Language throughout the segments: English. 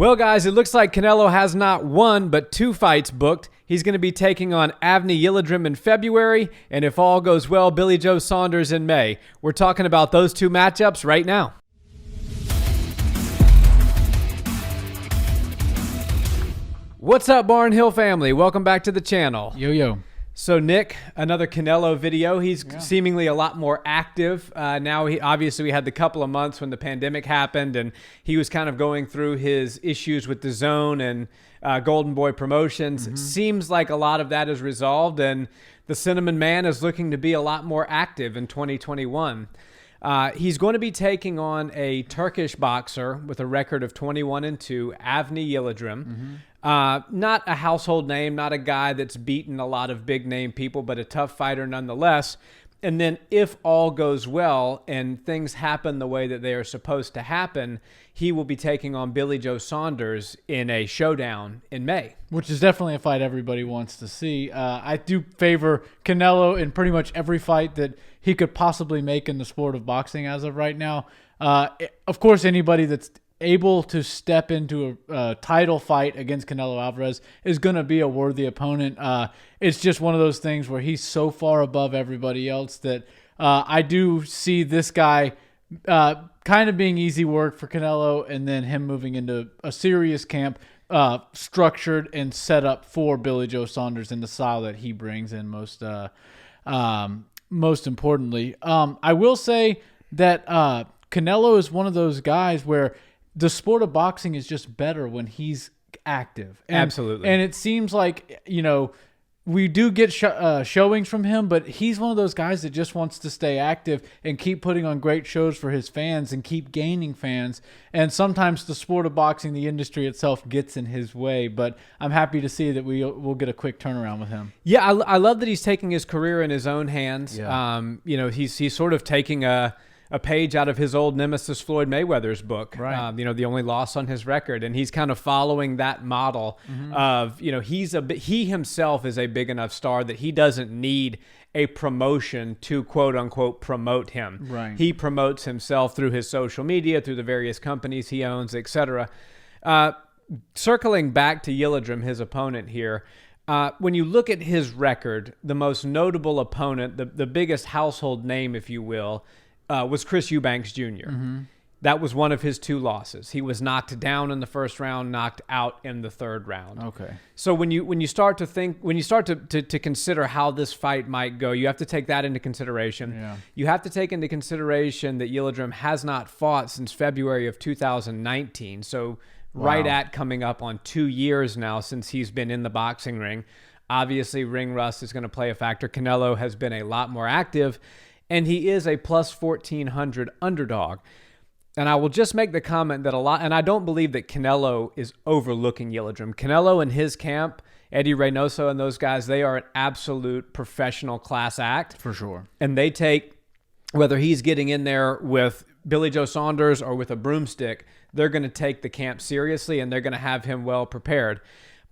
Well, guys, it looks like Canelo has not one, but two fights booked. He's going to be taking on Avni Yildirim in February, and if all goes well, Billy Joe Saunders in May. We're talking about those two matchups right now. What's up, Barnhill family? Welcome back to the channel. Yo. So, Nick, another Canelo video. He's seemingly a lot more active. Now, obviously, we had the couple of months when the pandemic happened, and he was kind of going through his issues with the Zone and Golden Boy Promotions. Seems like a lot of that is resolved, and the Cinnamon Man is looking to be a lot more active in 2021. He's going to be taking on a Turkish boxer with a record of 21-2, Avni Yildirim. Not a household name, not a guy that's beaten a lot of big name people, but a tough fighter nonetheless. And then if all goes well and things happen the way that they are supposed to happen, he will be taking on Billy Joe Saunders in a showdown in May. Which is definitely a fight everybody wants to see. I do favor Canelo in pretty much every fight that he could possibly make in the sport of boxing as of right now. Of course, anybody that's able to step into a title fight against Canelo Alvarez is going to be a worthy opponent. It's just one of those things where he's so far above everybody else that I do see this guy kind of being easy work for Canelo, and then him moving into a serious camp structured and set up for Billy Joe Saunders in the style that he brings in most importantly. I will say that Canelo is one of those guys where the sport of boxing is just better when he's active. Absolutely. And it seems like, we do get showings from him, but he's one of those guys that just wants to stay active and keep putting on great shows for his fans and keep gaining fans. And sometimes the sport of boxing, the industry itself, gets in his way. But I'm happy to see that we'll get a quick turnaround with him. Yeah, I love that he's taking his career in his own hands. Yeah. He's sort of taking a page out of his old nemesis Floyd Mayweather's book, right? The only loss on his record, and he's kind of following that model of he himself is a big enough star that he doesn't need a promotion to quote unquote promote him. Right. He promotes himself through his social media, through the various companies he owns, etc. Circling back to Yildirim, his opponent here. When you look at his record, the most notable opponent, the biggest household name, if you will, was Chris Eubanks Jr. That was one of his two losses. He was knocked down in the first round, knocked out in the third round. Okay. So when you start to consider how this fight might go, you have to take that into consideration. Yeah. You have to take into consideration that Yildirim has not fought since February of 2019. So right at coming up on 2 years now since he's been in the boxing ring. Obviously, ring rust is going to play a factor. Canelo has been a lot more active, and he is a plus 1,400 underdog. And I will just make the comment that and I don't believe that Canelo is overlooking Yildirim. Canelo and his camp, Eddie Reynoso and those guys, they are an absolute professional class act. For sure. And they take, whether he's getting in there with Billy Joe Saunders or with a broomstick, they're going to take the camp seriously, and they're going to have him well prepared.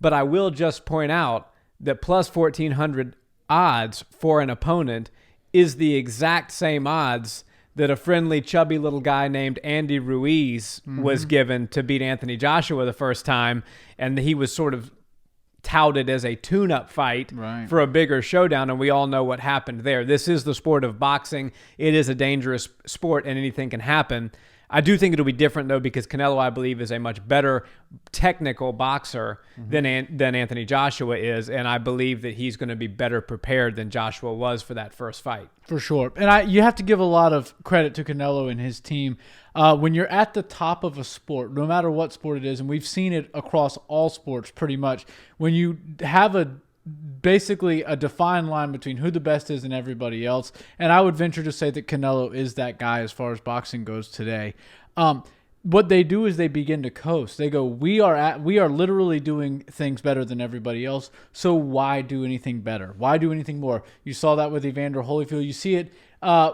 But I will just point out that plus 1,400 odds for an opponent is the exact same odds that a friendly, chubby little guy named Andy Ruiz was given to beat Anthony Joshua the first time, and he was sort of touted as a tune-up fight for a bigger showdown, and we all know what happened there. This is the sport of boxing. It is a dangerous sport, and anything can happen. I do think it'll be different, though, because Canelo, I believe, is a much better technical boxer than Anthony Joshua is, and I believe that he's going to be better prepared than Joshua was for that first fight. For sure. And you have to give a lot of credit to Canelo and his team. When you're at the top of a sport, no matter what sport it is, and we've seen it across all sports pretty much, when you have basically a defined line between who the best is and everybody else. And I would venture to say that Canelo is that guy as far as boxing goes today. What they do is they begin to coast. They go, we are literally doing things better than everybody else. So why do anything better? Why do anything more? You saw that with Evander Holyfield. You see it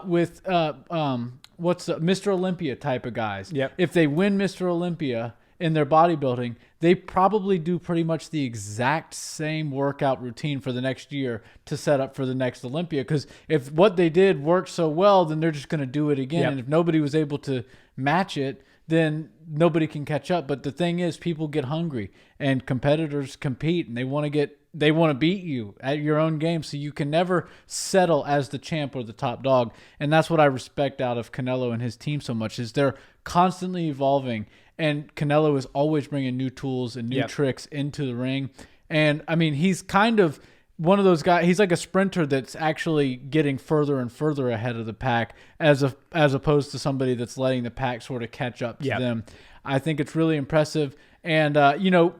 with Mr. Olympia type of guys. Yep. If they win Mr. Olympia in their bodybuilding, they probably do pretty much the exact same workout routine for the next year to set up for the next Olympia. Because if what they did worked so well, then they're just going to do it again. Yep. And if nobody was able to match it, then nobody can catch up. But the thing is, people get hungry, and competitors compete, and they want to beat you at your own game. So you can never settle as the champ or the top dog. And that's what I respect out of Canelo and his team so much, is they're constantly evolving. And Canelo is always bringing new tools and new tricks into the ring. And I mean, he's kind of one of those guys. He's like a sprinter that's actually getting further and further ahead of the pack, as opposed to somebody that's letting the pack sort of catch up to them. I think it's really impressive. And,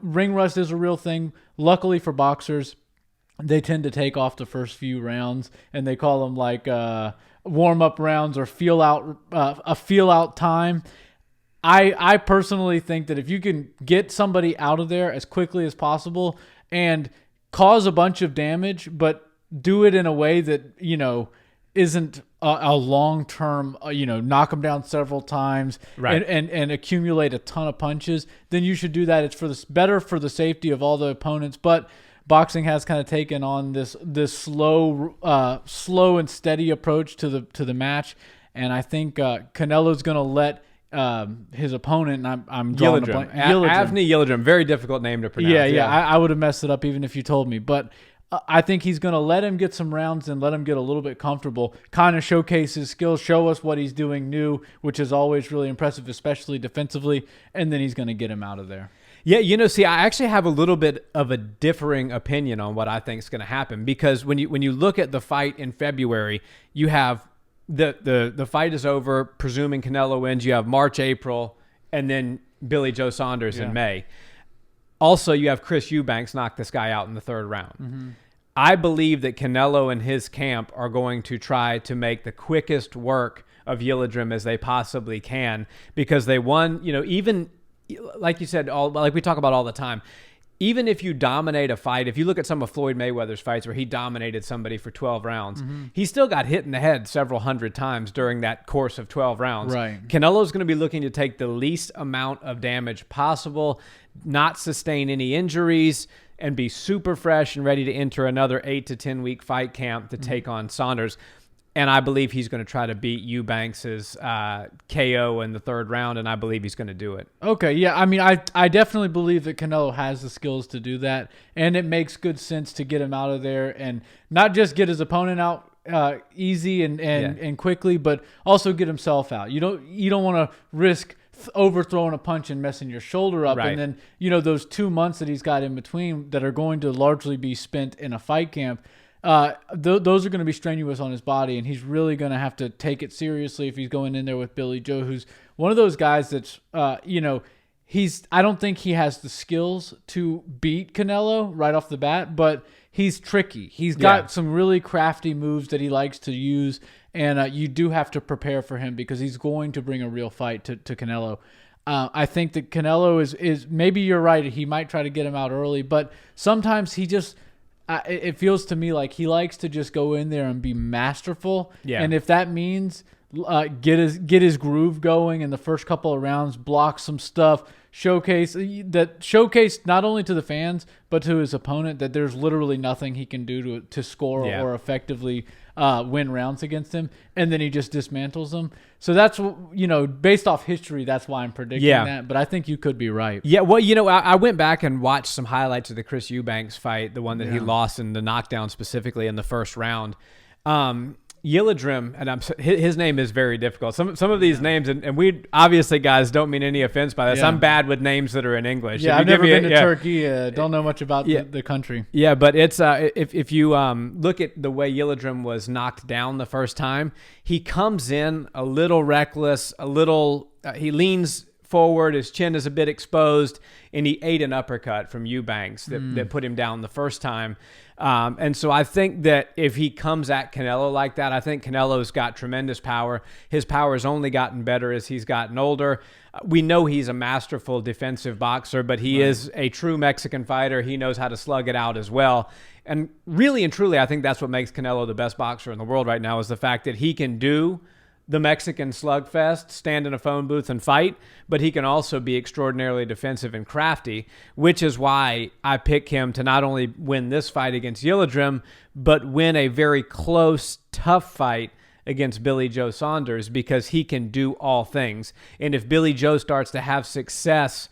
ring rust is a real thing. Luckily for boxers, they tend to take off the first few rounds, and they call them like warm-up rounds or a feel-out time. I personally think that if you can get somebody out of there as quickly as possible and cause a bunch of damage, but do it in a way that, isn't a long-term, knock them down several times and accumulate a ton of punches, then you should do that. It's better for the safety of all the opponents. But boxing has kind of taken on this slow and steady approach to the match, and I think Canelo's going to let his opponent, and I'm drawing a blank. Avni Yildirim, very difficult name to pronounce. Yeah. I would have messed it up even if you told me, but I think he's going to let him get some rounds and let him get a little bit comfortable, kind of showcase his skills, show us what he's doing new, which is always really impressive, especially defensively, and then he's going to get him out of there. Yeah, I actually have a little bit of a differing opinion on what I think is going to happen, because when you look at the fight in February, you have the fight is over, presuming Canelo wins. You have March, April, and then Billy Joe Saunders in May. Also, you have Chris Eubanks knock this guy out in the third round. Mm-hmm. I believe that Canelo and his camp are going to try to make the quickest work of Yildirim as they possibly can, because they won, even like you said, like we talk about all the time, even if you dominate a fight, if you look at some of Floyd Mayweather's fights where he dominated somebody for 12 rounds, he still got hit in the head several hundred times during that course of 12 rounds. Right. Canelo's going to be looking to take the least amount of damage possible, not sustain any injuries, and be super fresh and ready to enter another 8 to 10 week fight camp to take on Saunders. And I believe he's going to try to beat Eubanks's KO in the third round, and I believe he's going to do it. Okay, yeah. I mean, I definitely believe that Canelo has the skills to do that, and it makes good sense to get him out of there and not just get his opponent out easy and quickly, but also get himself out. You don't want to risk overthrowing a punch and messing your shoulder up, and then those 2 months that he's got in between that are going to largely be spent in a fight camp. Those are going to be strenuous on his body, and he's really going to have to take it seriously if he's going in there with Billy Joe, who's one of those guys that's, I don't think he has the skills to beat Canelo right off the bat, but he's tricky. He's got some really crafty moves that he likes to use, and you do have to prepare for him because he's going to bring a real fight to Canelo. I think that Canelo is maybe you're right. He might try to get him out early, but sometimes he just... it feels to me like he likes to just go in there and be masterful. Yeah. And if that means get his groove going in the first couple of rounds, block some stuff, showcase not only to the fans but to his opponent that there's literally nothing he can do to score or effectively win rounds against him, and then he just dismantles them. So that's, based off history, that's why I'm predicting that. But I think you could be right. Yeah, well, I went back and watched some highlights of the Chris Eubanks fight, the one that he lost in the knockdown specifically in the first round. Yildirim, and his name is very difficult. Some of these names, and we obviously, guys, don't mean any offense by this. Yeah. I'm bad with names that are in English. Yeah, I've never been to Turkey. Don't know much about the country. Yeah, but it's if you look at the way Yildirim was knocked down the first time, he comes in a little reckless, he leans forward, his chin is a bit exposed, and he ate an uppercut from Eubanks that put him down the first time. And so I think that if he comes at Canelo like that, I think Canelo's got tremendous power. His power has only gotten better as he's gotten older. We know he's a masterful defensive boxer, but he is a true Mexican fighter. He knows how to slug it out as well. And really and truly, I think that's what makes Canelo the best boxer in the world right now, is the fact that he can do the Mexican slugfest, stand in a phone booth and fight, but he can also be extraordinarily defensive and crafty, which is why I pick him to not only win this fight against Yildirim, but win a very close, tough fight against Billy Joe Saunders because he can do all things. And if Billy Joe starts to have success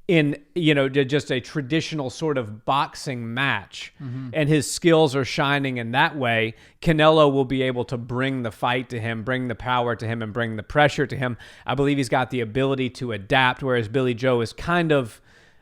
in, just a traditional sort of boxing match, and his skills are shining in that way, Canelo will be able to bring the fight to him, bring the power to him, and bring the pressure to him. I believe he's got the ability to adapt, whereas Billy Joe is kind of,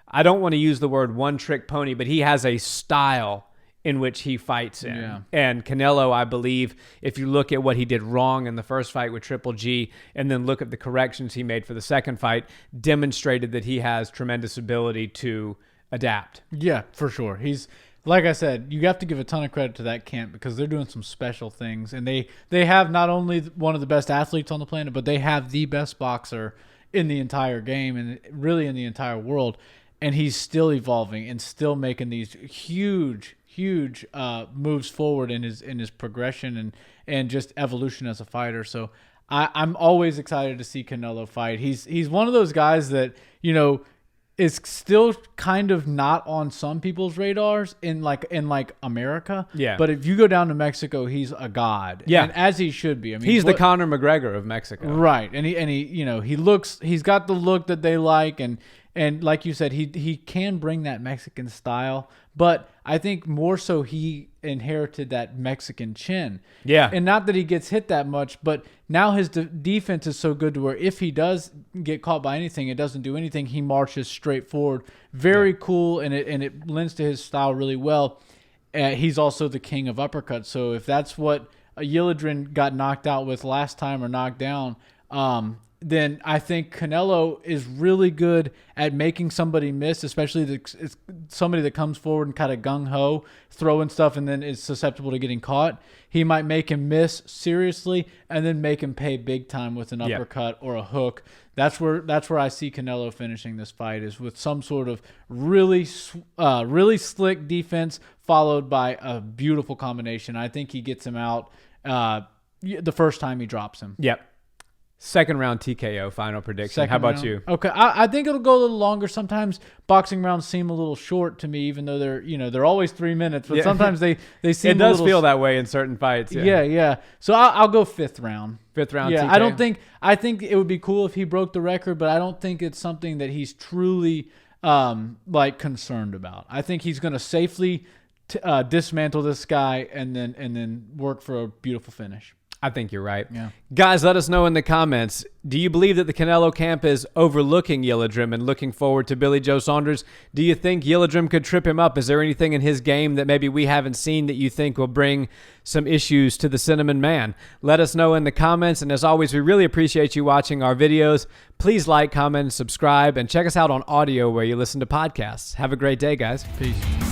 I don't want to use the word one-trick pony, but he has a style in which he fights in. Yeah. And Canelo, I believe, if you look at what he did wrong in the first fight with Triple G and then look at the corrections he made for the second fight, demonstrated that he has tremendous ability to adapt. Yeah, for sure. He's, like I said, you have to give a ton of credit to that camp because they're doing some special things. And they have not only one of the best athletes on the planet, but they have the best boxer in the entire game and really in the entire world. And he's still evolving and still making these huge moves forward in his progression and just evolution as a fighter. So I'm always excited to see Canelo fight. He's one of those guys that, is still kind of not on some people's radars in America. Yeah. But if you go down to Mexico, he's a god. Yeah. And as he should be. I mean, He's the Conor McGregor of Mexico. right. And he's got the look that they like, and like you said, he can bring that Mexican style, but I think more so he inherited that Mexican chin. Yeah. And not that he gets hit that much, but now his defense is so good to where if he does get caught by anything, it doesn't do anything. He marches straight forward. Very cool, and it lends to his style really well. He's also the king of uppercuts, so if that's what Yildirim got knocked out with last time or knocked down, then I think Canelo is really good at making somebody miss, especially somebody that comes forward and kind of gung-ho, throwing stuff and then is susceptible to getting caught. He might make him miss seriously and then make him pay big time with an uppercut or a hook. That's where I see Canelo finishing this fight, is with some sort of really slick defense followed by a beautiful combination. I think he gets him out the first time he drops him. Yep. Second round TKO, final prediction. How about you? Okay, I think it'll go a little longer. Sometimes boxing rounds seem a little short to me, even though they're always 3 minutes. But sometimes they seem. It does feel that way in certain fights. Yeah. So I'll go fifth round. Fifth round. Yeah, TKO. I think it would be cool if he broke the record, but I don't think it's something that he's truly concerned about. I think he's going to safely dismantle this guy and then work for a beautiful finish. I think you're right. Yeah. Guys, let us know in the comments. Do you believe that the Canelo camp is overlooking Yildirim and looking forward to Billy Joe Saunders? Do you think Yildirim could trip him up? Is there anything in his game that maybe we haven't seen that you think will bring some issues to the Cinnamon Man? Let us know in the comments. And as always, we really appreciate you watching our videos. Please like, comment, subscribe, and check us out on audio where you listen to podcasts. Have a great day, guys. Peace.